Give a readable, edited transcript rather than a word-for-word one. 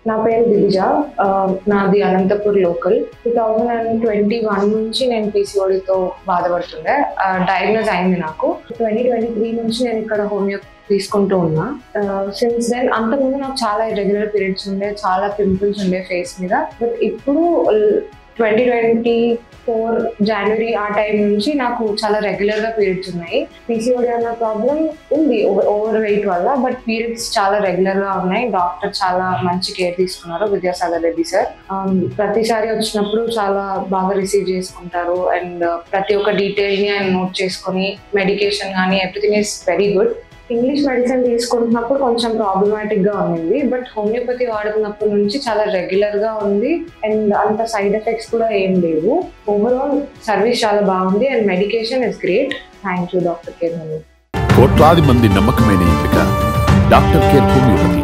నా పేరు దివిజ. నాది అనంతపూర్ లోకల్. 2021 నుంచి నేను పీసీఓడితో బాధపడుతుండే. డయాగ్నోజ్ అయింది నాకు. 2023 నుంచి నేను ఇక్కడ హోమియో తీసుకుంటూ ఉన్నా. సిన్స్ దెన్ అంతకుముందు నాకు చాలా ఇర్రెగ్యులర్ పీరియడ్స్ ఉండే, చాలా పింపుల్స్ ఉండే ఫేస్ మీద. బట్ ఇప్పుడు 2024 జనవరి ఆ టైం నుంచి నాకు చాలా రెగ్యులర్ గా పీరియడ్స్ ఉన్నాయి. పీసీఓడి అన్న ప్రాబ్లం ఉంది ఓవర్ వెయిట్ వల్ల, బట్ పీరియడ్స్ చాలా రెగ్యులర్ గా ఉన్నాయి. డాక్టర్ చాలా మంచి కేర్ తీసుకున్నారు, విద్యాసాగర్ రెడ్డి సార్. ప్రతిసారి వచ్చినప్పుడు చాలా బాగా రిసీవ్ చేసుకుంటారు అండ్ ప్రతి ఒక్క డీటెయిల్ ని ఆయన నోట్ చేసుకొని మెడికేషన్ కానీ everything is very good. English medicine తీసుకుంటున్నప్పుడు కొంచెం ప్రాబ్లమాటిక్ గా ఉంది, బట్ హోమియోపతి వాడుతున్నప్పటి నుంచి చాలా రెగ్యులర్ గా ఉంది అండ్ అంత సైడ్ ఎఫెక్ట్స్ కూడా ఏం లేవు. ఓవరాల్ సర్వీస్ చాలా బాగుంది and medication is great. Thank you doctor care. కోట్లాది మంది నమ్మకమైన ఎంపిక డాక్టర్ కేర్ హోమియోపతి.